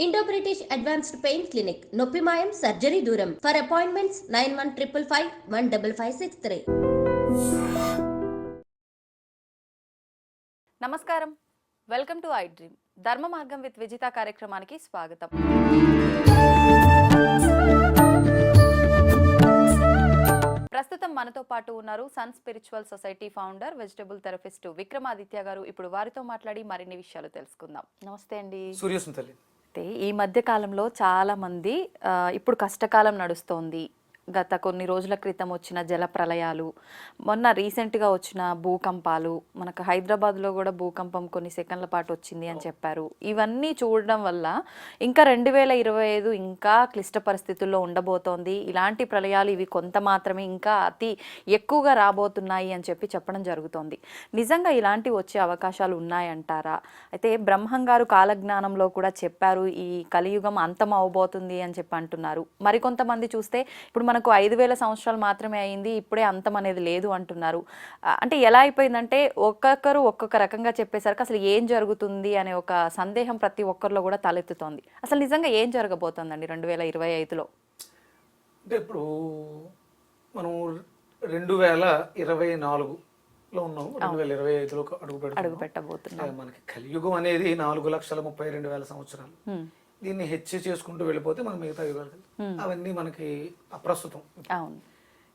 Indo British advanced pain clinic నొప్పి మాయం surgery దూరం ఫర్ అపాయింట్మెంట్స్ 9155515563. నమస్కారం, వెల్కమ్ టు ఐ డ్రీమ్. ధర్మ మార్గం విత్ విజిత కార్యక్రమానికి స్వాగతం. ప్రస్తుతం మనతో పాటు ఉన్నారు sun spiritual society founder, vegetable therapist Vikramaditya garu. ఇప్పుడు వారితో మాట్లాడి మరిన్ని విషయాలు తెలుసుకుందాం. నమస్తే అండి. సూర్యసుంతల్లి. అయితే ఈ మధ్య కాలంలో చాలా మంది ఇప్పుడు కష్టకాలం నడుస్తోంది, గత కొన్ని రోజుల క్రితం వచ్చిన జల ప్రళయాలు, మొన్న రీసెంట్గా వచ్చిన భూకంపాలు, మనకు హైదరాబాద్లో కూడా భూకంపం కొన్ని సెకండ్ల పాటు వచ్చింది అని చెప్పారు. ఇవన్నీ చూడడం వల్ల ఇంకా 2025 ఇంకా క్లిష్ట పరిస్థితుల్లో ఉండబోతోంది. ఇలాంటి ప్రళయాలు ఇవి కొంత మాత్రమే, ఇంకా అతి ఎక్కువగా రాబోతున్నాయి అని చెప్పడం జరుగుతోంది. నిజంగా ఇలాంటివి వచ్చే అవకాశాలు ఉన్నాయంటారా? అయితే బ్రహ్మంగారు కాలజ్ఞానంలో కూడా చెప్పారు, ఈ కలియుగం అంతం అవబోతుంది అని అంటున్నారు. మరికొంతమంది చూస్తే ఇప్పుడు మనకు 5000 సంవత్సరాలు మాత్రమే అయింది, ఇప్పుడే అంతం అనేది లేదు అంటున్నారు. అంటే ఎలా అయిపోయిందంటే ఒక్కొక్కరు ఒక్కొక్క రకంగా చెప్పేసరికి అసలు ఏం జరుగుతుంది అనే ఒక సందేహం ప్రతి ఒక్కరిలో కూడా తలెత్తుతోంది. అసలు నిజంగా ఏం జరగబోతోందండి 2025లో? అంటే ఇప్పుడు మనం 2024లో ఉన్నాం, 2025లో అడుగు పెట్టబోతున్నాం. మనకి కలియుగం అనేది 4,32,000 సంవత్సరాలు. దీన్ని హెచ్చు చేసుకుంటూ వెళ్ళిపోతే మనం మిగతా యుగాలు అవన్నీ మనకి అప్రస్తుతం.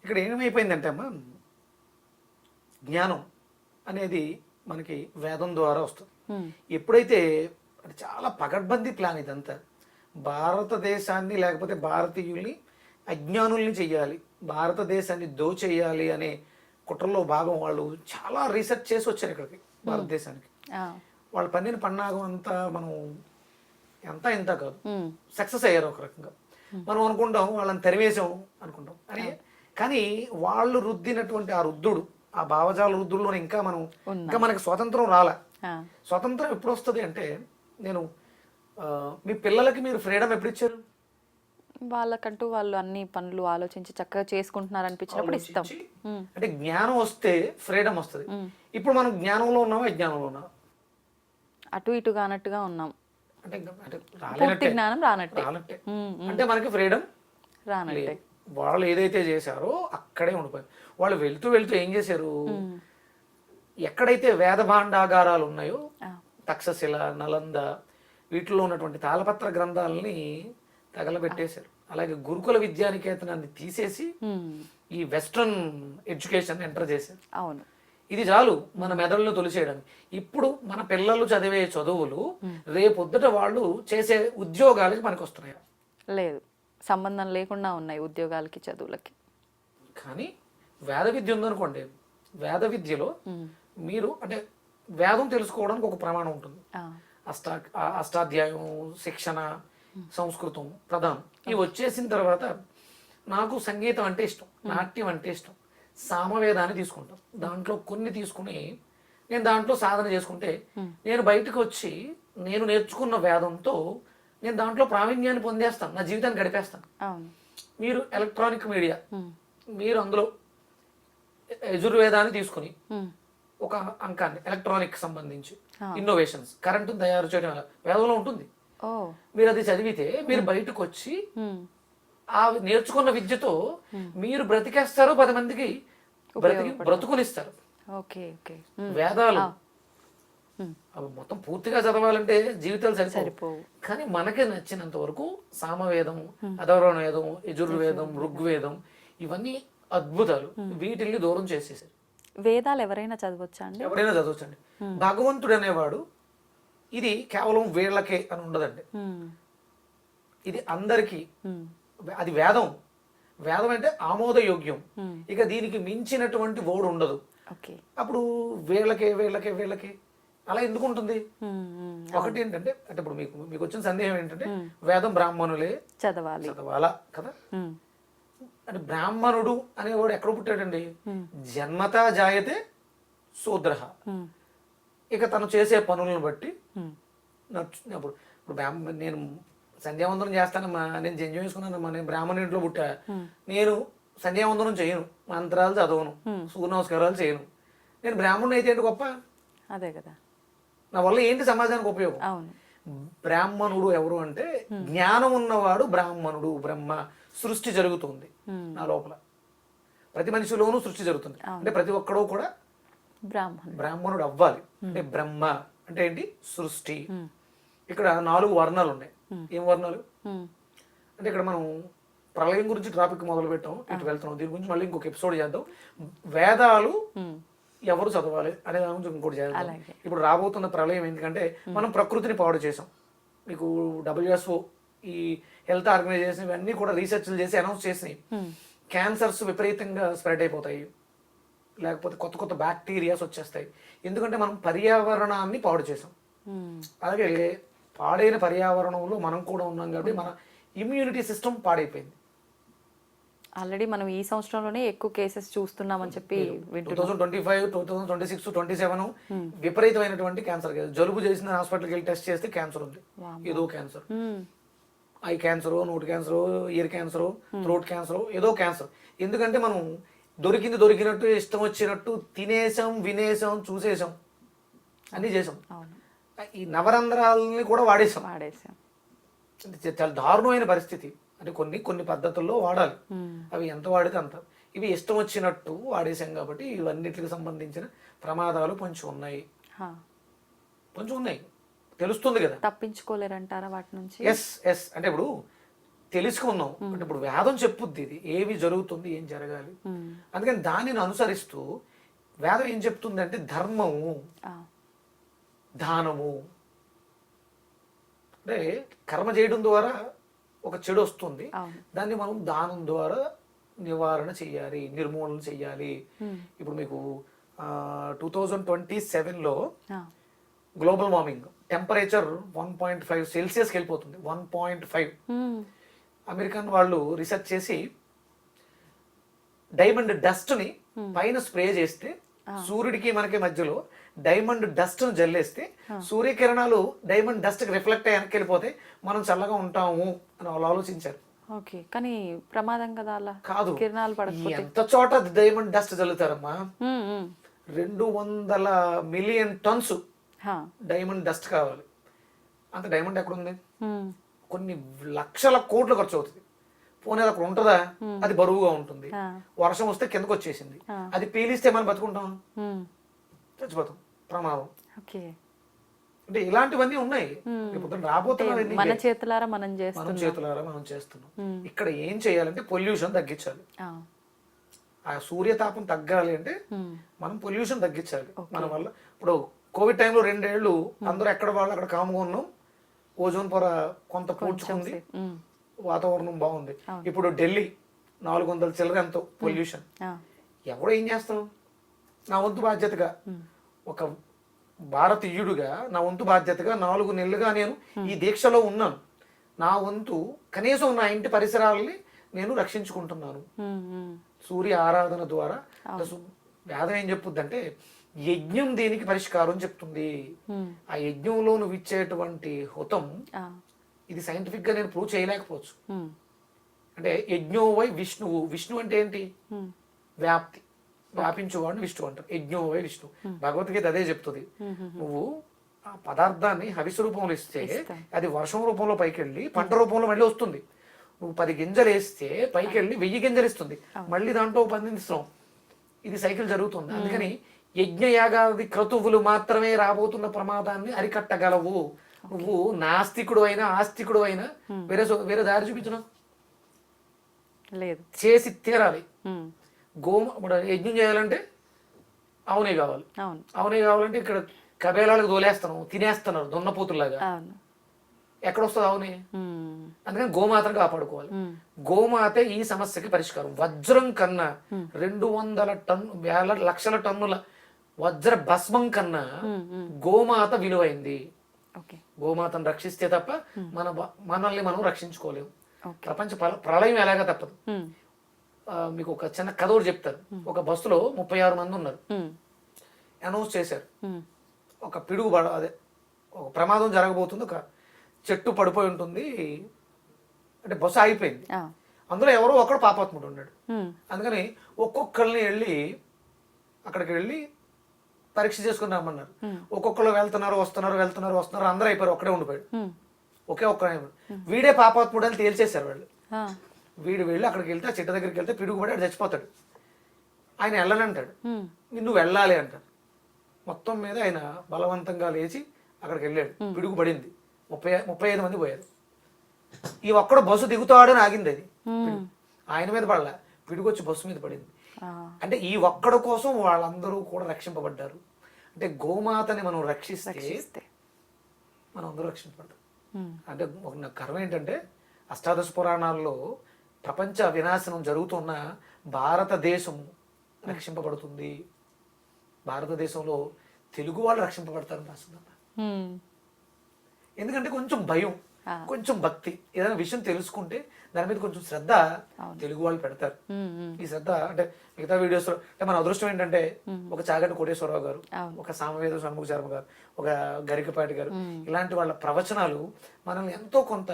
ఇక్కడ ఏమైపోయిందంటే అమ్మా, జ్ఞానం అనేది మనకి వేదం ద్వారా వస్తుంది. ఎప్పుడైతే చాలా పకడ్బందీ ప్లాన్ ఇదంతా, భారతదేశాన్ని లేకపోతే భారతీయుల్ని అజ్ఞానుల్ని చెయ్యాలి, భారతదేశాన్ని దోచేయాలి అనే కుట్రలో భాగం వాళ్ళు చాలా రీసెర్చ్ చేసి వచ్చారు ఇక్కడికి భారతదేశానికి. వాళ్ళ పన్నిన పన్నాగం అంతా మనం ఎంత ఇంత కాదు, సక్సెస్ అయ్యారు ఒక రకంగా. మనం అనుకుంటాం వాళ్ళని తరివేశాం అనుకుంటాం అని, కానీ వాళ్ళు రుద్దినటువంటి ఆ రుద్దుడు, ఆ భావజాల రుద్దుడులో ఇంకా మనకి స్వాతంత్రం రాలే. స్వాతంత్రం ఎప్పుడు వస్తుంది అంటే, నేను మీ పిల్లలకి మీరు ఫ్రీడమ్ ఎప్పుడు ఇచ్చారు? వాళ్ళకంటూ వాళ్ళు అన్ని పనులు ఆలోచించి చక్కగా చేసుకుంటున్నారు అనిపించినప్పుడు ఇస్తాం. అంటే జ్ఞానం వస్తే ఫ్రీడమ్ వస్తుంది. ఇప్పుడు మనం జ్ఞానంలో ఉన్నామా అజ్ఞానంలో ఉన్నామా? అటు ఇటుగా అన్నట్టుగా ఉన్నాం. అంటే జ్ఞానం రానట్టే, అంటే మనకి ఫ్రీడమ్ రానట్టే. వాళ్ళు ఏదైతే చేశారో అక్కడే ఉండిపోయారు. వాళ్ళు వెళ్తూ వెళ్తూ ఏం చేశారు, ఎక్కడైతే వేద భాండాగారాలు ఉన్నాయో, తక్షశిల, నలంద, వీటిలో ఉన్నటువంటి తాళపత్ర గ్రంథాలని తగలబెట్టేశారు. అలాగే గురుకుల విద్యానికేతనాన్ని తీసేసి ఈ వెస్ట్రన్ ఎడ్యుకేషన్ ఎంటర్ చేశారు. అవును, ఇది చాలు మన మెదడులో తొలిచేయడానికి. ఇప్పుడు మన పిల్లలు చదివే చదువులు రేపొద్దుట వాళ్ళు చేసే ఉద్యోగాలకి మనకు వస్తున్నాయి లేదు, సంబంధం లేకుండా ఉన్నాయి ఉద్యోగాలకి, చదువులకి. కానీ వేద విద్య ఉందనుకోండి, వేద విద్యలో మీరు అంటే వేదం తెలుసుకోవడానికి ఒక ప్రమాణం ఉంటుంది. అష్టాధ్యాయం, శిక్షణ, సంస్కృతం, ప్రధానం ఇవి వచ్చేసిన తర్వాత నాకు సంగీతం అంటే ఇష్టం, నాట్యం అంటే ఇష్టం, సామవేదాన్ని తీసుకుంటాం. దాంట్లో కొన్ని తీసుకుని నేను దాంట్లో సాధన చేసుకుంటే, నేను బయటకు వచ్చి నేను నేర్చుకున్న వేదంతో నేను దాంట్లో ప్రావీణ్యాన్ని పొందేస్తాను, నా జీవితాన్ని గడిపేస్తాను. మీరు ఎలక్ట్రానిక్ మీడియా, మీరు అందులో యజుర్వేదాన్ని తీసుకుని ఒక అంకాన్ని ఎలక్ట్రానిక్ సంబంధించి ఇన్నోవేషన్స్, కరెంటును తయారు చేయడం వేదంలో ఉంటుంది. మీరు అది చదివితే మీరు బయటకు వచ్చి ఆ నేర్చుకున్న విద్యతో మీరు బ్రతికేస్తారు, 10 మందికి బ్రతుకునిస్తారు. వేదాలు అవి మొత్తం పూర్తిగా చదవాలంటే జీవితాలు సరిపోవు. కానీ మనకి నచ్చినంత వరకు సామవేదం, అథర్వణ వేదం, యజుర్వేదం, ఋగ్వేదం ఇవన్నీ అద్భుతాలు. వీటిని దూరం చేసేసారు. వేదాలు ఎవరైనా చదవచ్చా అండి? ఎవరైనా చదవచ్చండి. భగవంతుడు అనేవాడు ఇది కేవలం వీళ్ళకే అని ఉండదండి, ఇది అందరికీ. అది వేదం. వేదం అంటే ఆమోదయోగ్యం, ఇక దీనికి మించినటువంటి ఓడు ఉండదు. అప్పుడు వీళ్ళకే వీళ్ళకే వీళ్ళకే అలా ఎందుకు ఉంటుంది? ఒకటి ఏంటంటే, అంటే ఇప్పుడు మీకు వచ్చిన సందేహం ఏంటంటే, వేదం బ్రాహ్మణులే చదవాలా కదా? అంటే బ్రాహ్మణుడు అనేవాడు ఎక్కడ పుట్టాడండి? జన్మతా జాయతే శూద్ర. ఇక తను చేసే పనులను బట్టి ఇప్పుడు నేను సంధ్యావందనం చేస్తానమ్మా, నేను జంజం వేసుకున్నానమ్మా, నేను బ్రాహ్మణ ఇంట్లో పుట్టా, నేను సంధ్యావందనం చేయను, మంత్రాలు చదవను, సూర్య నమస్కారాలు చేయను, నేను బ్రాహ్మణుడు అయితే ఏంటి గొప్ప? అదే కదా, నా వల్ల ఏంటి సమాజానికి ఉపయోగం? బ్రాహ్మణుడు ఎవరు అంటే జ్ఞానం ఉన్నవాడు బ్రాహ్మణుడు. బ్రహ్మ సృష్టి జరుగుతుంది నా లోపల, ప్రతి మనిషిలోనూ సృష్టి జరుగుతుంది. అంటే ప్రతి ఒక్కడూ కూడా బ్రాహ్మణుడు అవ్వాలి. అంటే బ్రహ్మ అంటే ఏంటి? సృష్టి. ఇక్కడ 4 వర్ణాలు ఉన్నాయి. ఏం వర్ణాలు అంటే, ఇక్కడ మనం ప్రళయం గురించి టాపిక్ మొదలు పెట్టాం, ఇటు వెళ్తున్నాం. దీని గురించి మళ్ళీ ఇంకొక ఎపిసోడ్ చేద్దాం. వేదాలు ఎవరు చదవాలి అనే దాని గురించి ఇంకోటి చేద్దాం. ఇప్పుడు రాబోతున్న ప్రళయం ఎందుకంటే మనం ప్రకృతిని పాడు చేసాం. మీకు WHO, ఈ హెల్త్ ఆర్గనైజేషన్ ఇవన్నీ కూడా రీసెర్చ్లు చేసి అనౌన్స్ చేసినాయి. క్యాన్సర్స్ విపరీతంగా స్ప్రెడ్ అయిపోతాయి, లేకపోతే కొత్త కొత్త బ్యాక్టీరియాస్ వచ్చేస్తాయి. ఎందుకంటే మనం పర్యావరణాన్ని పాడు చేసాం. అలాగే పాడైన పర్యావరణంలో మనం కూడా ఉన్నాం కాబట్టి మన ఇమ్యూనిటీ సిస్టమ్ పాడైపోయింది. ఆల్రెడీ మనం ఈ సంవత్సరంలోనే ఎక్కువ కేసెస్ చూస్తున్నామని చెప్పి 2025, 2026, 2027 విపరీతమైనటువంటి క్యాన్సర్ కేసు. జలుబు చేసిన హాస్పిటల్కి వెళ్ళి టెస్ట్ చేస్తే క్యాన్సర్ ఉంది. ఏదో క్యాన్సర్, ఐ క్యాన్సర్, నోటి cancer, year cancer, throat cancer, ఏదో క్యాన్సర్. ఎందుకంటే మనం దొరికినట్టు ఇష్టం వచ్చినట్టు తినేసాం, వినేసాం, చూసేసాం, అన్నీ చేసాం. ఈ నవరంధ్రాలని కూడా వాడేసాం. చాలా దారుణమైన పరిస్థితి. అంటే కొన్ని పద్ధతుల్లో వాడాలి, అవి ఎంత వాడితే అంత. ఇవి ఇష్టం వచ్చినట్టు వాడేసాం కాబట్టి ఇవన్నిటికి సంబంధించిన ప్రమాదాలు కొంచెం ఉన్నాయి. తెలుస్తుంది కదా, తప్పించుకోలేరంటారా వాటి నుంచి? ఎస్ అంటే ఇప్పుడు తెలుసుకున్నాం అంటే ఇప్పుడు వేదం చెప్పుద్ది ఇది ఏవి జరుగుతుంది, ఏం జరగాలి. అందుకని దానిని అనుసరిస్తూ వేదం ఏం చెప్తుంది అంటే ధర్మము, దానము. అంటే కర్మ చేయడం ద్వారా ఒక చెడు వస్తుంది, దాన్ని మనం దానం ద్వారా నివారణ చెయ్యాలి, నిర్మూలన చెయ్యాలి. ఇప్పుడు మీకు 2027లో గ్లోబల్ వార్మింగ్ టెంపరేచర్ 1.5 సెల్సియస్కి వెళ్ళిపోతుంది. 1.5. అమెరికన్ వాళ్ళు రీసెర్చ్ చేసి డైమండ్ డస్ట్ ని పైన స్ప్రే చేస్తే, సూర్యుడికి మనకి మధ్యలో డైమండ్ డస్ట్ ను జల్లేస్తే సూర్యకిరణాలు డైమండ్ డస్ట్ కి రిఫ్లెక్ట్ అయ్యి వెనక్కి వెళ్ళిపోతే మనం చల్లగా ఉంటాము అని వాళ్ళు ఆలోచించారు. ఓకే, కానీ ప్రమాదం కదా అలా కాదు. కిరణాలు పడకపోతే ఎంత చోట డైమండ్ డస్ట్ జల్లుతారమ్మా. 200 మిలియన్ టన్స్ డైమండ్ డస్ట్ కావాలి. అంత డైమండ్ ఎక్కడుంది? కొన్ని లక్షల కోట్లు ఖర్చు అవుతుంది. పోనీ అక్కడ ఉంటుందా? అది బరువుగా ఉంటుంది, వర్షం వస్తే కిందకు వచ్చేసింది, అది పీలిస్తే మనం బతుకుంటాం, చచ్చిపోతాం, ప్రమాదం. అంటే ఇలాంటివన్నీ ఉన్నాయి. రాబోతున్నవి మన చేతులారా మనం చేస్తున్నాం. ఇక్కడ ఏం చేయాలంటే పొల్యూషన్ తగ్గించాలి. ఆ సూర్యతాపం తగ్గాలి అంటే మనం పొల్యూషన్ తగ్గించాలి. మన వల్ల ఇప్పుడు కోవిడ్ టైంలో 2 ఏళ్ళు అందరూ ఎక్కడ వాళ్ళు అక్కడ కాముగా ఉన్నాం, ఓజోన్ పొర కొంత పూడ్చుకుంది, వాతావరణం బాగుంది. ఇప్పుడు ఢిల్లీ 400 చిల్లర ఎంతో పొల్యూషన్. ఎవడో ఏం చేస్తాం? నా వంతు బాధ్యతగా, ఒక భారతీయుడుగా నా వంతు బాధ్యతగా 4 నెలలుగా నేను ఈ దీక్షలో ఉన్నాను. నా వంతు కనీసం నా ఇంటి పరిసరాలని నేను రక్షించుకుంటున్నాను సూర్య ఆరాధన ద్వారా. వేదం ఏం చెప్పుద్దంటే యజ్ఞం దీనికి పరిష్కారం చెప్తుంది. ఆ యజ్ఞంలో నువ్వు ఇచ్చేటువంటి హుతం, ఇది సైంటిఫిక్ గా నేను ప్రూవ్ చేయలేకపోవచ్చు. అంటే యజ్ఞోవై విష్ణువు. విష్ణు అంటే ఏంటి? వ్యాప్తి, వ్యాపించువాడిని విష్ణు అంటారు. యజ్ఞోవై విష్ణు. భగవద్గీత అదే చెప్తుంది. నువ్వు ఆ పదార్థాన్ని హవిసు రూపంలో ఇస్తే అది వర్షం రూపంలో పైకి వెళ్ళి పంట రూపంలో మళ్ళీ వస్తుంది. నువ్వు 10 గింజలు వేస్తే పైకి వెళ్ళి 1000 గింజలు ఇస్తుంది, మళ్ళీ దాంట్లో 10 ఇస్తాం. ఇది సైకిల్ జరుగుతుంది. అందుకని యజ్ఞయాగాది క్రతువులు మాత్రమే రాబోతున్న ప్రమాదాన్ని అరికట్టగలవు. నువ్వు నాస్తికుడు అయినా ఆస్తికుడు అయినా వేరే దారి చూపించడం లేదు, చేసి తీరాలి. యజ్ఞం చేయాలంటే అవునే కావాలి. అవునే కావాలంటే ఇక్కడ కబేలాలకు దోలేస్తాను, తినేస్తున్నారు దున్నపోతుల్లాగా. ఎక్కడొస్తుంది అవునే? అందుకని గోమాతను కాపాడుకోవాలి. గోమాత ఈ సమస్యకి పరిష్కారం. వజ్రం కన్నా 200 లక్షల టన్నుల వజ్ర భస్మం కన్నా గోమాత విలువైంది. గోమాతను రక్షిస్తే తప్ప మనల్ని మనం రక్షించుకోలేము. ప్రపంచ ప్రళయం ఎలాగా తప్పదు. మీకు ఒక చిన్న కథ ఒకటి చెప్తారు. ఒక బస్సులో 36 మంది ఉన్నారు. అనౌన్స్ చేశారు, ఒక పిడుగు అదే ఒక ప్రమాదం జరగబోతుంది, ఒక చెట్టు పడిపోయి ఉంటుంది, అంటే బస్సు ఆగిపోయింది. అందులో ఎవరో ఒకడు పాపాత్ముడు ఉన్నాడు. అందుకని ఒక్కొక్కరిని వెళ్ళి అక్కడికి వెళ్ళి పరీక్ష చేసుకుని రమ్మన్నారు. ఒక్కొక్కరు వెళ్తున్నారు వస్తున్నారు అందరూ అయిపోయారు, ఒక్కడే ఉండిపోయాడు. ఒకే ఒక్క వీడే పాపాత్ముడు అని తేల్చేశారు వాళ్ళు. వీడు వెళ్ళి అక్కడికి వెళ్తే ఆ చెట్టు దగ్గరికి వెళ్తే పిడుగుపడి అటు చచ్చిపోతాడు. ఆయన వెళ్ళనంటాడు, నువ్వు వెళ్ళాలి అంటాడు. మొత్తం మీద ఆయన బలవంతంగా లేచి అక్కడికి వెళ్ళాడు. పిడుగు పడింది, 35 మంది పోయారు. ఈ ఒక్కడు బస్సు దిగుతాడని ఆగింది అది. ఆయన మీద పడలే, పిడుగొచ్చి బస్సు మీద పడింది. అంటే ఈ ఒక్కడు కోసం వాళ్ళందరూ కూడా రక్షింపబడ్డారు. అంటే గోమాతని మనం రక్షిస్తే మనం అందరూ రక్షింపబడ్డాం. అంటే ఒక కర్మ ఏంటంటే అష్టాదశ పురాణాల్లో ప్రపంచ వినాశనం జరుగుతున్న భారతదేశం రక్షింపబడుతుంది, భారతదేశంలో తెలుగు వాళ్ళు రక్షింపబడతారని రాసిందన్న. ఎందుకంటే కొంచెం భయం, కొంచెం భక్తి, ఏదైనా విషయం తెలుసుకుంటే దాని మీద కొంచెం శ్రద్ధ తెలుగు వాళ్ళు పెడతారు. ఈ శ్రద్ధ అంటే మిగతా వీడియోస్ లో అంటే మన అదృష్టం ఏంటంటే ఒక చాగంటి కోటేశ్వరరావు గారు, ఒక సామవేద షణ్ముఖ శర్మ గారు, ఒక గరికపాటి గారు, ఇలాంటి వాళ్ళ ప్రవచనాలు మనల్ని ఎంతో కొంత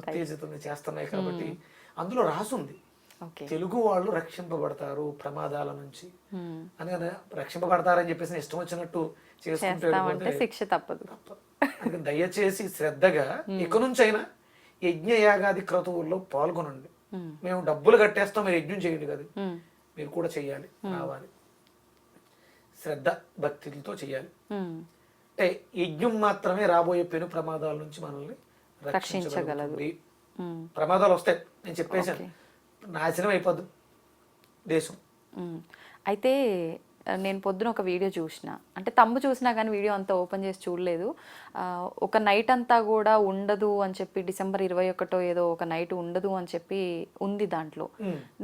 ఉత్తేజితం చేస్తున్నాయి. కాబట్టి అందులో రాసుంది తెలుగు వాళ్ళు రక్షింపబడతారు ప్రమాదాల నుంచి అని. రక్షింపబడతారని చెప్పేసి ఇష్టం వచ్చినట్టు చేసుకుంటే శిక్ష తప్పదు. అందుకని దయచేసి శ్రద్ధగా ఇక నుంచైనా యజ్ఞ యాగాది క్రతువుల్లో పాల్గొనండి. మేము డబ్బులు కట్టేస్తాం, మీరు యజ్ఞం చేయండి కదా, మీరు కూడా చెయ్యాలి, రావాలి, శ్రద్ధ భక్తితో చెయ్యాలి. అంటే యజ్ఞం మాత్రమే రాబోయే పెను ప్రమాదాల నుంచి మనల్ని రక్షించగలదు. ప్రమాదాలు వస్తాయి, నేను చెప్పేశాను, నాశనం అయిపోద్దు దేశం. అయితే నేను పొద్దున ఒక వీడియో చూసిన, అంటే తమ్ము చూసినా కానీ వీడియో అంతా ఓపెన్ చేసి చూడలేదు. ఒక నైట్ అంతా కూడా ఉండదు అని చెప్పి, డిసెంబర్ 21 ఏదో ఒక నైట్ ఉండదు అని చెప్పి ఉంది దాంట్లో.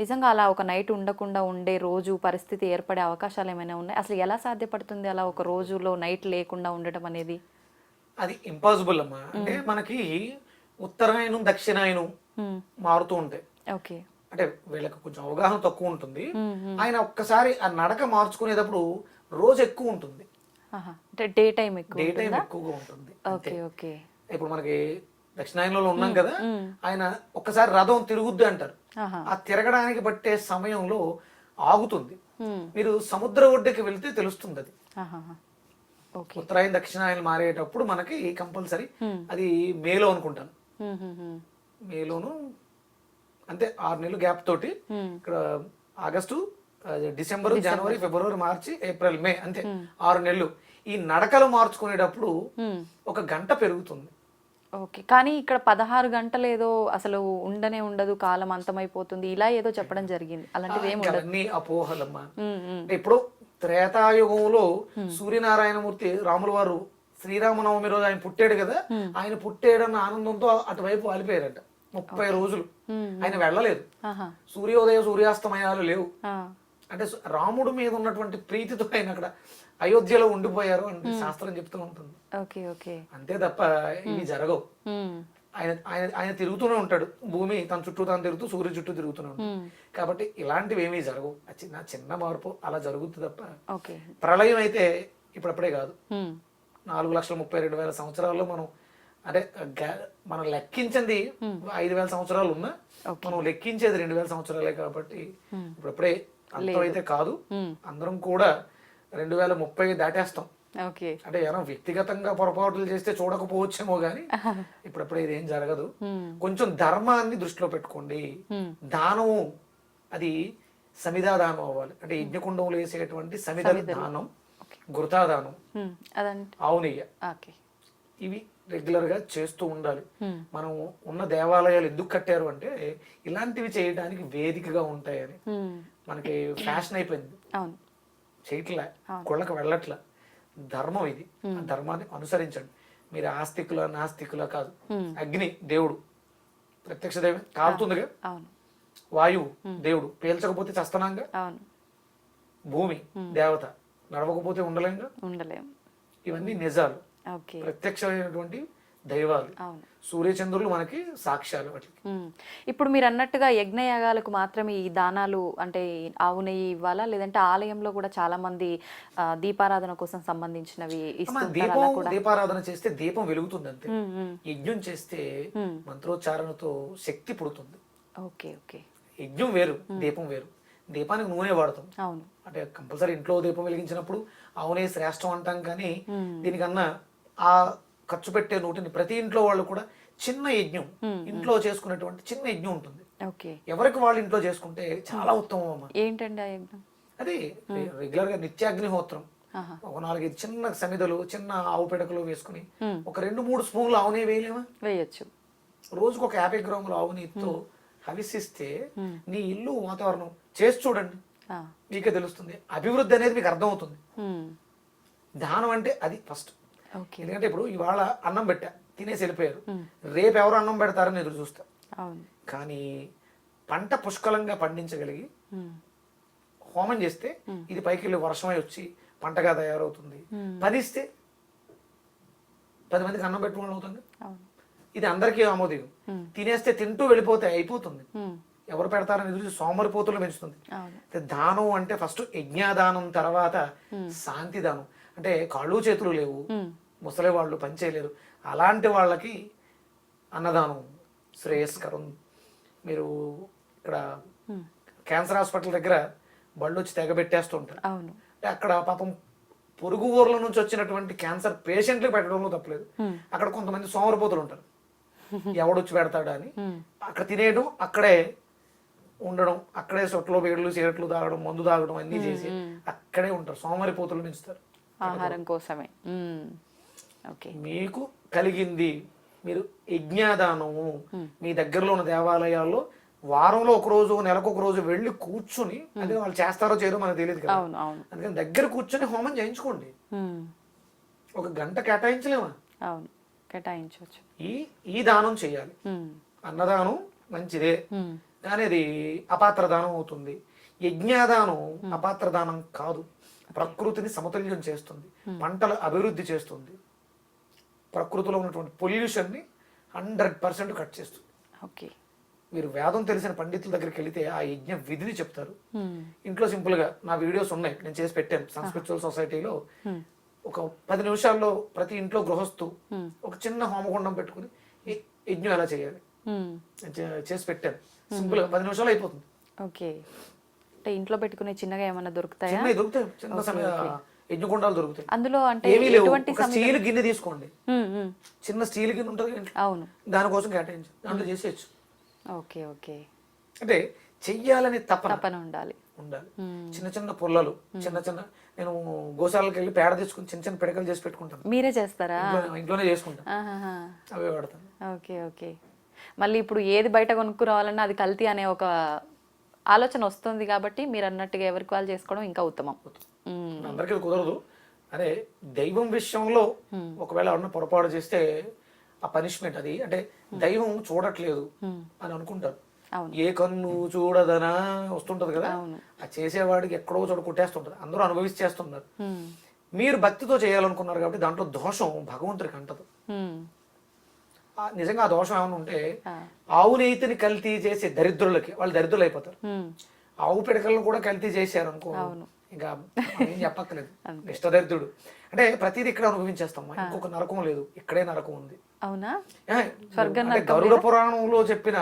నిజంగా అలా ఒక నైట్ ఉండకుండా ఉండే రోజు పరిస్థితి ఏర్పడే అవకాశాలు ఏమైనా ఉన్నాయి? అసలు ఎలా సాధ్యపడుతుంది అలా ఒక రోజులో నైట్ లేకుండా ఉండటం అనేది? అది ఇంపాసిబుల్ అమ్మా. అంటే మనకి ఉత్తరాయణం దక్షిణాయనం మారుతూ ఉంటాయి. ఓకే, అంటే వీళ్ళకి కొంచెం అవగాహన తక్కువ ఉంటుంది. ఆయన ఒక్కసారి ఆ నడక మార్చుకునేటప్పుడు రోజు ఎక్కువ ఉంటుంది, డే టైం ఎక్కువగా ఉంటుంది. Okay okay. ఇప్పుడు మనకి దక్షిణాయనంలో ఉన్నాం కదా, ఆయన ఒక్కసారి రథం తిరుగుద్ది అంటారు. ఆ తిరగడానికి పట్టే సమయంలో ఆగుతుంది. మీరు సముద్ర ఒడ్డుకి వెళ్తే తెలుస్తుంది అది. ఉత్తరాయణ దక్షిణాయనం మారేటప్పుడు మనకి కంపల్సరీ అది మేలో అనుకుంటాను, మేలోను అంతే 6 నెలలు గ్యాప్ తోటి. ఇక్కడ ఆగస్టు, డిసెంబర్, జనవరి, ఫిబ్రవరి, మార్చి, ఏప్రిల్, మే, అంతే 6 నెలలు. ఈ నడకలు మార్చుకునేటప్పుడు 1 గంట పెరుగుతుంది. ఓకే, కానీ ఇక్కడ 16 గంటలు ఏదో అసలు ఉండనే ఉండదు, కాలం అంతమైపోతుంది, ఇలా ఏదో చెప్పడం జరిగింది. అలాంటివి అన్ని అపోహలమ్మా. ఇప్పుడు త్రేతాయుగంలో సూర్యనారాయణమూర్తి రాముల వారు శ్రీరామనవమి రోజు ఆయన పుట్టాడు కదా, ఆయన పుట్టాడన్న ఆనందంతో అటువైపు వాలిపోయారట 30 రోజులు. ఆయన వెళ్ళలేదు, సూర్యోదయ సూర్యాస్తమయాలు లేవు. అంటే రాముడు మీద ఉన్నటువంటి ప్రీతితో ఆయన అక్కడ అయోధ్యలో ఉండిపోయారు అని శాస్త్రం చెప్తూ ఉంటుంది. అంతే తప్ప ఇవి జరగవు. ఆయన ఆయన ఆయన తిరుగుతూనే ఉంటాడు, భూమి తన చుట్టూ తాను తిరుగుతూ సూర్య చుట్టూ తిరుగుతూనే ఉంటాడు. కాబట్టి ఇలాంటివి ఏమీ జరగవు. చిన్న మార్పు అలా జరుగుతుంది తప్ప ప్రళయం అయితే ఇప్పుడప్పుడే కాదు. 4,32,000 సంవత్సరాల్లో మనం అంటే మనం లెక్కించింది 5,000 సంవత్సరాలు ఉన్నా మనం లెక్కించేది 2,000 సంవత్సరాలే. కాబట్టి ఇప్పుడప్పుడే అంతం అయితే కాదు. అందరం కూడా 2030 దాటేస్తాం. అంటే ఏమైనా వ్యక్తిగతంగా పొరపాట్లు చేస్తే చూడకపోవచ్చేమో గానీ ఇప్పుడప్పుడే ఇదేం జరగదు. కొంచెం ధర్మాన్ని దృష్టిలో పెట్టుకోండి. దానము అది సమిధా దానం అవ్వాలి. అంటే యజ్ఞకుండంలో వేసేటువంటి సమిధ దానం, గురుతాదానం, ఆవు నెయ్యి, ఇవి రెగ్యులర్ గా చేస్తూ ఉండాలి. మనం ఉన్న దేవాలయాలు ఎందుకు కట్టారు అంటే ఇలాంటివి చేయడానికి వేదికగా ఉంటాయని. మనకి ఫ్యాషన్ అయిపోయింది, చేయట్లే, కొళ్ళకి వెళ్ళట్లా. ధర్మం ఇది, ఆ ధర్మాన్ని అనుసరించండి. మీరు ఆస్తికుల నాస్తికుల కాదు. అగ్ని దేవుడు, ప్రత్యక్ష దైవం, కాలుతుందిగా. వాయువు దేవుడు, పేల్చకపోతే చస్తనాంగా. భూమి దేవత, నడవకపోతే ఉండలేంగా. ఇవన్నీ నిజాలు, ప్రత్యక్షమైనటువంటి దైవాలు. సూర్యచంద్రులు మనకి సాక్ష్యాలు. వాటికి ఇప్పుడు మీరు అన్నట్టుగా యజ్ఞయాగాలకు మాత్రమే ఈ దానాలు అంటే ఆవు నెయ్యి ఇవ్వాలా, లేదంటే ఆలయంలో కూడా చాలా మంది దీపారాధన కోసం సంబంధించినవి దీపారాధన చేస్తే దీపం వెలుగుతుంది అంతే. యజ్ఞం చేస్తే మంత్రోచ్చారణతో శక్తి పుడుతుంది. Okay okay. యజ్ఞం వేరు, దీపం వేరు. దీపానికి నూనె వాడతాం. అవును. అంటే కంపల్సరీ ఇంట్లో దీపం వెలిగించినప్పుడు అవునే శ్రేష్టం అంటాం, కానీ దీనికన్నా ఆ ఖర్చు పెట్టే నూటిని ప్రతి ఇంట్లో వాళ్ళు కూడా చిన్న యజ్ఞం, ఇంట్లో చేసుకునేటువంటి చిన్న యజ్ఞం ఉంటుంది. ఓకే. ఎవరికి వాళ్ళు ఇంట్లో చేసుకుంటే చాలా ఉత్తమం అమ్మ. ఏంటండి ఆ యజ్ఞం? అది రెగ్యులర్ గా నిత్యాగ్నిహోత్రం. ఆహా. ఒక 4-5 చిన్న సమిదలు, చిన్న ఆవు పిడకలు వేసుకుని ఒక 2-3 స్పూన్లు ఆవు నెయ్యి వేయలేమా? వేయచ్చు. రోజుకు ఒక 50 గ్రాముల ఆవు నెయ్యితో హవిసిస్తే నీ ఇల్లు వాతావరణం చేసి చూడండి, మీకే తెలుస్తుంది. అభివృద్ధి అనేది మీకు అర్థమవుతుంది. దానం అంటే అది ఫస్ట్. ఓకే. ఎందుకంటే ఇప్పుడు ఇవాళ అన్నం పెట్టా, తినేసి వెళ్ళిపోయారు, రేపు ఎవరు అన్నం పెడతారని ఎదురు చూస్తారు. అవును. కానీ పంట పుష్కలంగా పండించగలిగి హోమం చేస్తే ఇది పైకి వెళ్ళి వర్షమై వచ్చి పంటగా తయారవుతుంది. ఫలిస్తే 10 మందికి అన్నం పెట్టుకోవడం అవుతుంది. అవును. ఇది అందరికీ ఆమోదం. తినేస్తే తింటూ వెళ్ళిపోతే అయిపోతుంది. ఎవరు పెడతారని ఎదురు సోమరిపోతులు పెంచుతుంది. దానం అంటే ఫస్ట్ యజ్ఞాదానం, తర్వాత శాంతి దానం. అంటే కాళ్ళు చేతులు లేవు, ముసలి వాళ్ళు పని చేయలేరు, అలాంటి వాళ్ళకి అన్నదానం శ్రేయస్కరం. మీరు ఇక్కడ క్యాన్సర్ హాస్పిటల్ దగ్గర బళ్ళు వచ్చి తెగబెట్టేస్తూ ఉంటారు. అంటే అక్కడ పాపం పొరుగు ఊర్ల నుంచి వచ్చినటువంటి క్యాన్సర్ పేషెంట్లు పెట్టడంలో తప్పలేదు. అక్కడ కొంతమంది సోమరిపోతులు ఉంటారు, ఎవడొచ్చి పెడతాడా అని. అక్కడ తినేయడం, అక్కడే ఉండడం, అక్కడే సొట్లో బేడులు సిగరెట్లు తాగడం, మందు తాగడం అన్ని చేసి అక్కడే ఉంటారు. సోమరిపోతులు పెంచుతారు ఆహారం కోసమే. ఓకే. మీకు కలిగింది మీరు యజ్ఞాదానము మీ దగ్గరలో ఉన్న దేవాలయాల్లో వారంలో ఒక రోజు, నెలకు ఒక రోజు వెళ్ళి కూర్చుని, అదే వాళ్ళు చేస్తారో చేయరో మనకు తెలియదు కదా, అందుకని దగ్గర కూర్చొని హోమం చేయించుకోండి. ఒక గంట కేటాయించలేమా? అవును, కేటాయించవచ్చు. ఈ దానం చేయాలి. అన్నదానం మంచిదే, కానీ అది అపాత్ర దానం అవుతుంది. యజ్ఞాదానం అపాత్ర దానం కాదు. ప్రకృతిని సమతుల్యం చేస్తుంది, పంటలు అభివృద్ధి చేస్తుంది, ప్రకృతిలో ఉన్నటువంటి పొల్యూషన్ ని 100% కట్ చేస్తుంది. ఓకే. మీరు వేదం తెలిసిన పండితుల దగ్గరికి వెళితే ఆ యజ్ఞ విధిని చెప్తారు. ఇంట్లో సింపుల్ గా నా వీడియోస్ ఉన్నాయి, నేను చేసి పెట్టాను. సంస్కృతికల్ సొసైటీలో ఒక 10 నిమిషాల్లో ప్రతి ఇంట్లో గృహస్థు ఒక చిన్న హోమగుండం పెట్టుకుని యజ్ఞం ఎలా చేయాలి చేసి పెట్టాను. సింపుల్ గా 10 నిమిషాలు అయిపోతుంది. ఓకే. అంటే ఇంట్లో పెట్టుకునే చిన్నగా ఏమైనా దొరుకుతాయా? దొరుకుతాయి, చిన్న యజ్ఞగుండాలు దొరుకుతాయి. అందులో అంటే ఏమీ లేవు. ఒక స్టీల్ గిన్నె తీసుకోండి, చిన్న స్టీల్ గిన్నె ఉంటుంది, అవును, దానికోసం కేటాయించు, దాంట్లో చేసేయచ్చు. ఓకే. ఓకే. అంటే చెయ్యాలని తపన ఉండాలి. చిన్న చిన్న పుల్లలు, చిన్న చిన్న, నేను గోశాలకు వెళ్ళి పేడ తీసుకుని చిన్న చిన్న పిడకలు చేసి పెట్టుకుంటాను. మీరే చేస్తారా? ఇంట్లోనే చేసుకుంటాను, అవే వాడతాను. ఓకే. ఓకే. మళ్ళీ ఇప్పుడు ఏది బయట కొనుక్కు రావాలన్నా అది కల్తీ అనే ఒక ఆలోచన వస్తుంది కాబట్టి మీరు అన్నట్టుగా ఎవరికి వాళ్ళు చేసుకోవడం ఇంకా ఉత్తమం. అందరికీ కుదరదు. అదే దైవం విషయంలో ఒకవేళ ఎవరన్నా పొరపాటు చేస్తే ఆ పనిష్మెంట్ అది, అంటే దైవం చూడట్లేదు అని అనుకుంటారు. ఏ కన్ను చూడదనా వస్తుంటది కదా, ఆ చేసేవాడికి ఎక్కడో చోట కొట్టేస్తుంటది, అందరూ అనుభవించి చేస్తున్నారు. మీరు భక్తితో చేయాలనుకున్నారు కాబట్టి దాంట్లో దోషం భగవంతుడికి అంటదు. నిజంగా ఆ దోషం ఏమైనా ఉంటే ఆవు నెయ్యిని కల్తీ చేసే దరిద్రులకి, వాళ్ళు దరిద్రులు అయిపోతారు. ఆవు పిడకలను కూడా కల్తీ చేశారు అనుకో, ఇంకా ఏం చెప్పక్కలేదు, ఇష్టదరిద్రుడు. అంటే ప్రతిదీ ఇక్కడ అనుభవించేస్తాం, ఇంకొక నరకం లేదు, ఇక్కడే నరకం ఉంది. అవునా? అంటే గరుడ పురాణంలో చెప్పిన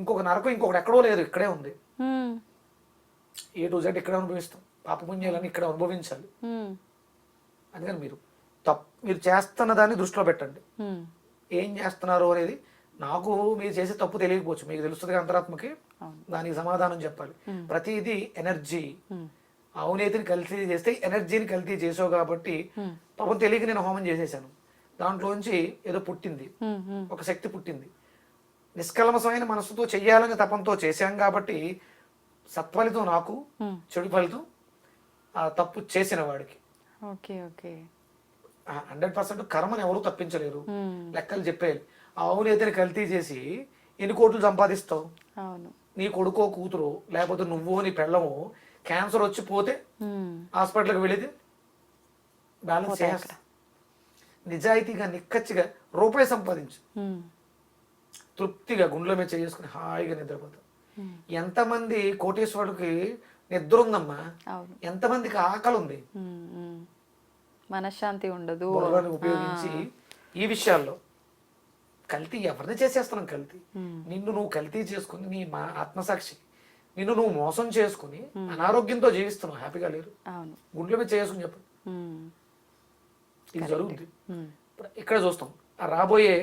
ఇంకొక నరకం ఇంకొకటి ఎక్కడో లేదు, ఇక్కడే ఉంది. A to Z ఇక్కడే అనుభవిస్తాం, పాపపుణ్యాలని ఇక్కడ అనుభవించాలి. అందుకని మీరు చేస్తున్న దాన్ని దృష్టిలో పెట్టండి. ఏం చేస్తున్నారు అనేది నాకు మీరు చేసే తప్పు తెలియకపోవచ్చు, మీకు తెలుస్తుంది అంతరాత్మకి, దానికి సమాధానం చెప్పాలి. ప్రతిదీ ఎనర్జీ. అవినీతిని కల్తీ చేస్తే ఎనర్జీని కల్తీ చేసావు కాబట్టి పాపం తెలియక నేను హోమం చేసేసాను, దాంట్లోంచి ఏదో పుట్టింది, ఒక శక్తి పుట్టింది. నిష్కల్మషమైన మనసుతో చెయ్యాలని తపంతో చేశాం కాబట్టి సత్ఫలితం నాకు, చెడు ఫలితం ఆ తప్పు చేసిన వాడికి. 100% కర్మను ఎవరు తప్పించలేరు, లెక్కలు చెప్పేయాలి. అవినీతిని కల్తీ చేసి ఎన్ని కోట్లు సంపాదిస్తావు? నీ కొడుకో కూతురు లేకపోతే నువ్వు నీ పెళ్ళము క్యాన్సర్ వచ్చి పోతే హాస్పిటల్కి వెళితే బ్యాలెన్స్ చేస్తా. నిజాయితీగా నిక్కచ్చిగా రూపాయి సంపాదించు, తృప్తిగా గుండెల మీద చేసుకుని హాయిగా నిద్రపోతావు. ఎంతమంది కోటేశ్వరుడికి నిద్ర ఉందమ్మా, ఎంతమందికి ఆకలి ఉంది, మనశ్శాంతి ఉండదు. ఉపయోగించి ఈ విషయాల్లో కల్తీ ఎవరిని చేసేస్తున్నాం? కల్తీ నిన్ను నువ్వు కల్తీ చేసుకుని నీ ఆత్మసాక్షి నిన్ను నువ్వు మోసం చేసుకుని అనారోగ్యంతో జీవిస్తున్నావు, హ్యాపీగా లేరు. అవును. గుండెల మీద చేసుకుని చెప్పండి, ఇది జరుగుతుంది. ఇక్కడ చూస్తాం ఆ రాబోయే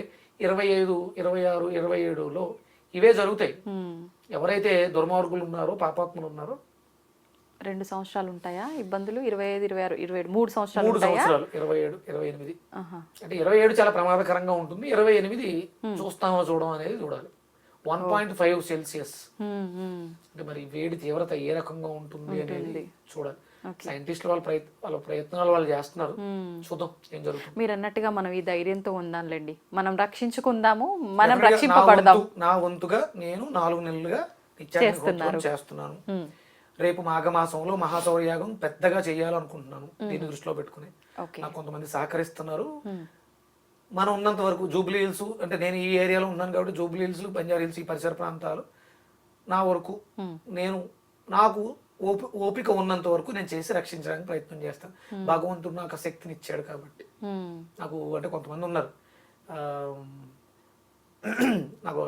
25, 26, 27లో ఇవే జరుగుతాయి. ఎవరైతే దుర్మార్గులు ఉన్నారో, పాపాత్ములు ఉన్నారో 2 సంవత్సరాలు ఉంటాయా ఇబ్బందులు? 25, 26, 27, 3 సంవత్సరాలు 3 ఉంటాయా? సంవత్సరాలు, 27, 28. అంటే 27 చాలా ప్రమాదకరంగా ఉంటుంది, 28 చూస్తామో చూడడం అనేది చూడాలి. 1.5 సెల్సియస్ అంటే మరి వేడి తీవ్రత ఏ రకంగా ఉంటుంది అనేది చూడాలి. సైంటిస్టులు వాళ్ళ ప్రయత్నాలు వాళ్ళు చేస్తున్నారు, చూద్దాం ఏం జరుగుతుంది. మీరు అన్నట్టుగా మనం ఈ ధైర్యంతో ఉందాంలేండి, మనం రక్షించుకుందాము, మనం రక్షింపబడదాం. నా వంతుగా నేను 4 నెలలుగా చేస్తున్నాను. రేపు మాఘమాసంలో మహాశౌర్యాగం పెద్దగా చేయాలనుకుంటున్నాను, దీన్ని దృష్టిలో పెట్టుకుని. నాకు కొంతమంది సహకరిస్తున్నారు. మనం ఉన్నంత వరకు జూబ్లీ హిల్స్, అంటే నేను ఈ ఏరియాలో ఉన్నాను కాబట్టి జూబ్లీ హిల్స్, బంజారా హిల్స్, ఈ పరిసర ప్రాంతాలు నా వరకు నాకు ఓపిక ఉన్నంత వరకు నేను చేసి రక్షించడానికి ప్రయత్నం చేస్తాను. భగవంతుడు నాకు ఆ శక్తిని ఇచ్చాడు కాబట్టి. నాకు అంటే కొంతమంది ఉన్నారు, నాకు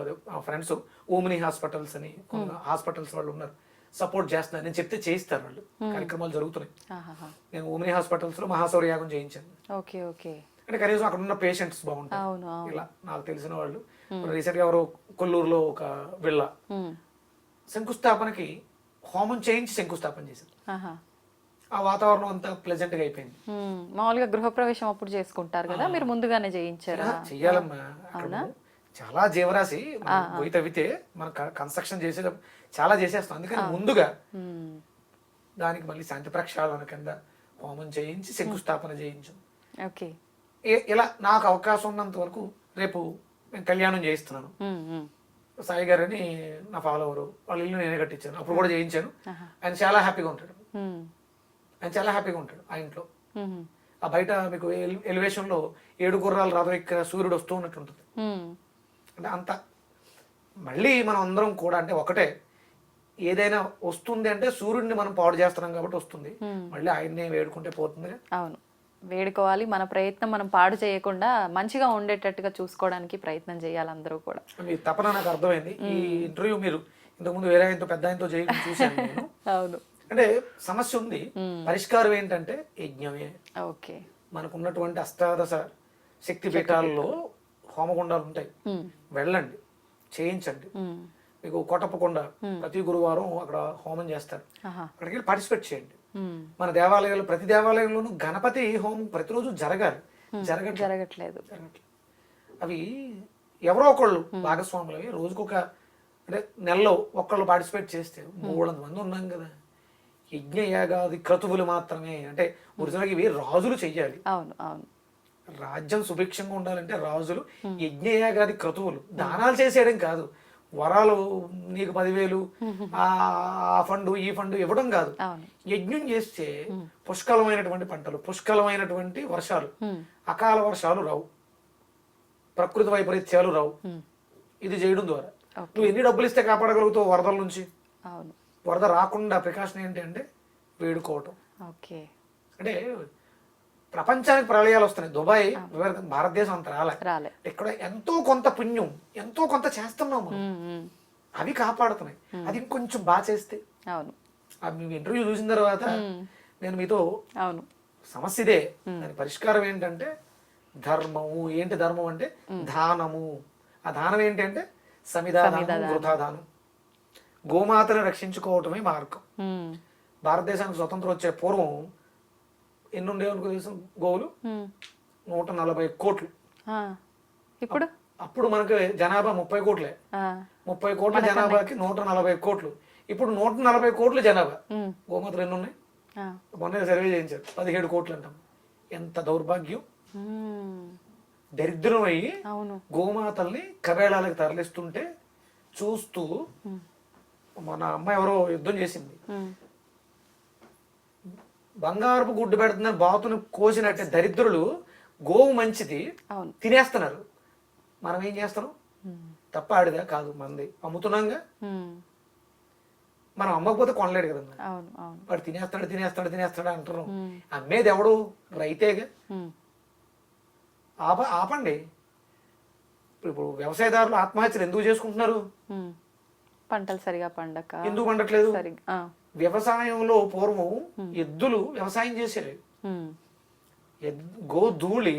ఫ్రెండ్స్ ఓమిని హాస్పిటల్స్ అని హాస్పిటల్స్ వాళ్ళు ఉన్నారు, సపోర్ట్ చేస్తున్నారు. నేను చెప్తే చేయిస్తారు వాళ్ళు, కార్యక్రమాలు జరుగుతున్నాయి. నేను ఓమిని హాస్పిటల్స్ లో మహాశౌర్యాగం చేయించాను. అంటే కనీసం అక్కడ ఉన్న పేషెంట్స్ బాగుంటారు. ఇలా నాకు తెలిసిన వాళ్ళు రీసెంట్ గా ఎవరో కొల్లూరులో ఒక విళ్ళ శంకుస్థాపనకి హోమం చేయించి శంకుస్థాపన చేశారు. ఆ వాతావరణం అంతా ప్లెజెంట్ గా అయిపోయింది. మామూలుగా గృహప్రవేశం అప్పుడు చేసుకుంటారు కదా, మీరు ముందుగానే చేయించారా? చెయ్యాలమ్మా, చాలా జీవరాశి పోయి తవ్వితే మనం కన్స్ట్రక్షన్ చేసే చాలా చేసేస్తాం. అందుకని ముందుగా దానికి మళ్ళీ శాంతి ప్రక్షాళన కింద హోమం చేయించి శంకుస్థాపన చేయించాం. ఇలా నాకు అవకాశం ఉన్నంత వరకు రేపు నేను కళ్యాణం చేయిస్తున్నాను. సాయి గారు అని నా ఫాలోవరు, వాళ్ళ ఇల్లు నేనే కట్టించాను, అప్పుడు కూడా చేయించాను. ఆయన చాలా హ్యాపీగా ఉంటాడు, ఆ ఇంట్లో. ఆ బయట మీకు ఎలివేషన్ లో 7 గుర్రాలు రథం ఎక్కిన సూర్యుడు వస్తూ ఉన్నట్టు ఉంటుంది. అంటే అంత మళ్ళీ మనం అందరం కూడా అంటే ఒకటే, ఏదైనా వస్తుంది అంటే సూర్యుడిని మనం పాడు చేస్తున్నాం కాబట్టి వస్తుంది, మళ్ళీ ఆయన్నే వేడుకుంటే పోతుంది. అవును, వేడుకోవాలి. మన ప్రయత్నం మనం పాడు చేయకుండా మంచిగా ఉండేటట్టుగా చూసుకోవడానికి ప్రయత్నం చేయాలి అందరూ కూడా. మీ తపన నాకు అర్థమైంది. ఈ ఇంటర్వ్యూ మీరు ఇంతకుముందు వేరే ఆయనతో పెద్ద ఆయనతో చేయడం చూశాను నేను. అవును, అంటే సమస్య ఉంది, పరిష్కారం ఏంటంటే యజ్ఞమే. మనకు ఉన్నటువంటి అష్టాదశ శక్తి పీఠాల్లో హోమగుండాలు ఉంటాయి, వెళ్ళండి, చేయించండి. మీకు కొట్టప్పకొండ ప్రతి గురువారం అక్కడ హోమం చేస్తారు, అక్కడికి వెళ్ళి పార్టిసిపేట్ చేయండి. మన దేవాలయాలు, ప్రతి దేవాలయంలోనూ గణపతి హోమం ప్రతిరోజు జరగాలి, జరగట్లేదు. అవి ఎవరో ఒకళ్ళు భాగస్వాములు అవి రోజుకొక, అంటే నెలలో ఒకళ్ళు పార్టిసిపేట్ చేస్తే 300 మంది ఉన్నాం కదా. యజ్ఞ యాగాది క్రతువులు మాత్రమే, అంటే ఒరిజినల్గా ఇవి రాజులు చెయ్యాలి. రాజ్యం సుభిక్షంగా ఉండాలంటే రాజులు యజ్ఞయాగాది క్రతువులు, దానాలు చేసేయడం కాదు, వరాలు నీకు 10,000 ఆ ఫండు ఈ ఫండు ఇవ్వడం కాదు. యజ్ఞం చేస్తే పుష్కలమైనటువంటి పంటలు, పుష్కలమైనటువంటి వర్షాలు, అకాల వర్షాలు రావు, ప్రకృతి వైపరీత్యాలు రావు. ఇది చేయడం ద్వారా నువ్వు ఎన్ని డబ్బులు ఇస్తే కాపాడగలుగుతావు వరదల నుంచి. వరద రాకుండా ప్రికాషన్ ఏంటి అంటే వేడుకోవటం. అంటే ప్రపంచానికి ప్రళయాలు వస్తున్నాయి, దుబాయ్, భారతదేశం అంత రాలే. ఇక్కడ ఎంతో కొంత పుణ్యం, ఎంతో కొంత చేస్తున్నాం మనం, అవి కాపాడుతున్నాయి. అది ఇంకొంచెం బాగా చేస్తే. మీ ఇంటర్వ్యూ చూసిన తర్వాత నేను మీతో సమస్య ఇదే, దాని పరిష్కారం ఏంటంటే ధర్మము. ఏంటి ధర్మం అంటే దానము. ఆ దానం ఏంటి అంటే సమిధానం, వృథాదానం. గోమాతను రక్షించుకోవటమే మార్గం. భారతదేశానికి స్వతంత్రం వచ్చే పూర్వం ఎన్ని ఉండేవనుకో తెలుసు గోవులు? 140 కోట్లు. ఇప్పుడు అప్పుడు మనకి జనాభా 30 కోట్లే. 30 కోట్ల జనాభాకి 140 కోట్లు. ఇప్పుడు 140 కోట్ల జనాభా, గోమాతలు ఎన్ని ఉన్నాయి? మొన్న సర్వే చేయించారు, 17 కోట్లు అంటాం. ఎంత దౌర్భాగ్యం! దరిద్రం అయ్యి గోమాతల్ని కబేళాలకు తరలిస్తుంటే చూస్తూ, మన అమ్మ ఎవరో యుద్ధం చేసింది, బంగారపు గుడ్డు పెడుతుందని బాతును కోసినట్టే దరిద్రులు గోవు మంచిది తినేస్తున్నారు. మనం ఏం చేస్తాం? తప్ప ఆడిదా? కాదు, మంది అమ్ముతున్నాంగా. మనం అమ్మకపోతే కొనలేడు కదమ్మా, వాడు తినేస్తాడు అంటున్నాం. అమ్మేది ఎవడు? రైతేగా. ఆపండి. ఇప్పుడు వ్యవసాయదారులు ఆత్మహత్యలు ఎందుకు చేసుకుంటున్నారు? పంటలు సరిగా పండక ఎందుకు పండట్లేదు? సరిగ్గా వ్యవసాయంలో పూర్వం ఎద్దులు వ్యవసాయం చేసేవి. గోధూళి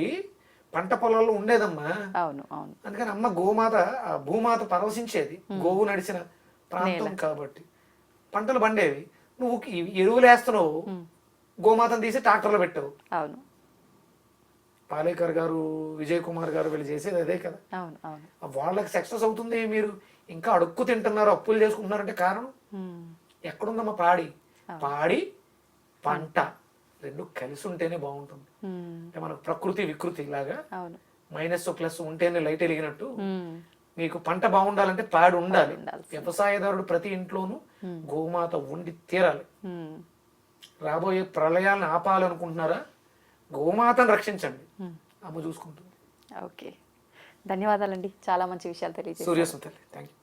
పంట పొలాల్లో ఉండేదమ్మా. అవును అవును. అందుకని అమ్మ గోమాత, భూమాత పరవశించేది గోవు నడిచిన ప్రాంతం కాబట్టి పంటలు పండేవి. నువ్వు ఎరువులు వేస్తున్నావు, గోమాతను తీసి ట్రాక్టర్లో పెట్టావు. అవును. పాలేకర్ గారు, విజయ్ కుమార్ గారు వీళ్ళు చేసేది అదే కదా. అవును అవును. వాళ్ళకి సక్సెస్ అవుతుంది, మీరు ఇంకా అడుక్కు తింటున్నారు, అప్పులు చేసుకుంటున్నారంటే కారణం ఎక్కడుందమ్మా? పాడి పంట రెండు కలిసి ఉంటేనే బాగుంటుంది. అంటే మనకు ప్రకృతి వికృతి లాగా మైనస్ ప్లస్ ఉంటేనే లైట్ వెలిగినట్టు మీకు పంట బాగుండాలంటే పాడి ఉండాలి. వ్యవసాయదారుడు ప్రతి ఇంట్లోనూ గోమాత ఉండి తీరాలి. రాబోయే ప్రళయాలను ఆపాలనుకుంటున్నారా? గోమాతను రక్షించండి, అమ్మ చూసుకుంటుంది. ఓకే, ధన్యవాదాలండి, చాలా మంచి విషయాలు తెలియజేశారు. Suryasmriti, thank you.